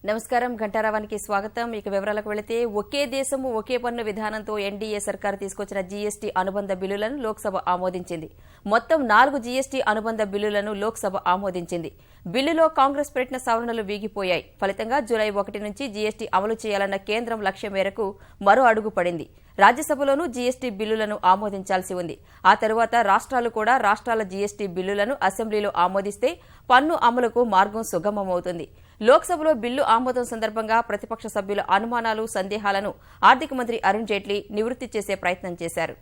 నమస్కారం గంటారావానికి స్వాగతం. ఇక వివరాలకు వెళితే ఒకే దేశము ఒకే పన్ను విధానంతో ఎన్డీఏ సర్కారు తీసుకొచ్చిన జీఎస్టీ అనుబంధ బిల్లులను లోక్సభ ఆమోదించింది. మొత్తం 4 జీఎస్టీ అనుబంధ బిల్లులను లోక్సభ ఆమోదించింది. బిల్లులో కాంగ్రెస్ పెట్టిన సవరణలు వీగిపోయాయి. ఫలితంగా జూలై 1 నుంచి జీఎస్టీ అమలు చేయాలన్న కేంద్రం లక్ష్యం మేరకు మరో అడుగు పడింది. రాజ్యసభలోనూ జీఎస్టీ బిల్లులను ఆమోదించాల్సి ఉంది. ఆ తరువాత రాష్ట్రాలు కూడా రాష్ట్రాల జీఎస్టీ బిల్లులను అసెంబ్లీలో ఆమోదిస్తే పన్ను అమలుకు మార్గం సుగమమవుతుంది. లోక్సభలో బిల్లు ఆమోదం సందర్భంగా ప్రతిపక్ష సభ్యుల అనుమానాలు, సందేహాలను ఆర్థిక మంత్రి అరుణ్ జైట్లీ నివృత్తి చేసే ప్రయత్నం చేశారు.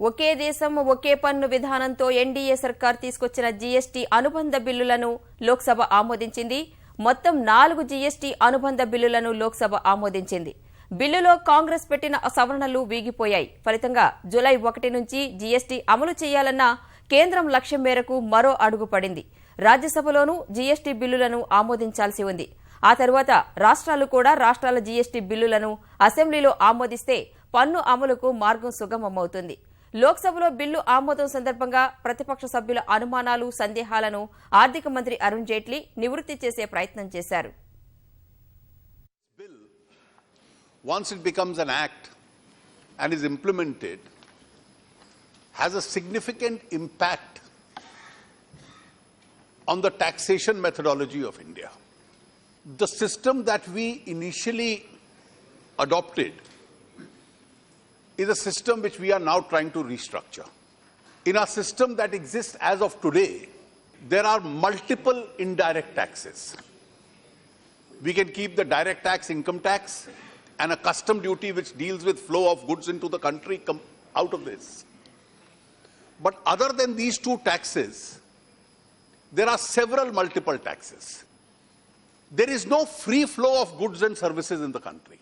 ఒకే దేశం ఒకే పన్ను విధానంతో ఎన్డీఏ సర్కార్ తీసుకొచ్చిన జీఎస్టీ అనుబంధ బిల్లులను లోక్సభ ఆమోదించింది. మొత్తం 4 జీఎస్టీ అనుబంధ బిల్లులను లోక్సభ ఆమోదించింది. బిల్లులో కాంగ్రెస్ పెట్టిన సవరణలు వీగిపోయాయి. ఫలితంగా జూలై 1 నుంచి జీఎస్టీ అమలు చేయాలన్న కేంద్రం లక్ష్యం మేరకు మరో అడుగు పడింది. రాజ్యసభలోనూ జీఎస్టీ బిల్లులను ఆమోదించాల్సి ఉంది. ఆ తరువాత రాష్ట్రాలు కూడా రాష్ట్రాల జీఎస్టీ బిల్లులను అసెంబ్లీలో ఆమోదిస్తే పన్ను అమలుకు మార్గం సుగమమవుతుంది. లోక్సభలో బిల్లు ఆమోదం సందర్భంగా ప్రతిపక్ష సభ్యుల అనుమానాలు, సందేహాలను ఆర్థిక మంత్రి అరుణ్ జైట్లీ నివృత్తి చేసే ప్రయత్నం చేశారు. Once it becomes an act and is implemented, has a significant impact on the taxation methodology of India. The system that we initially adopted is a system which we are now trying to restructure. In our system that exists as of today, there are multiple indirect taxes. We can keep the direct tax, income tax, and a custom duty which deals with flow of goods into the country out of this. But other than these two taxes, there are several multiple taxes. There is no free flow of goods and services in the country.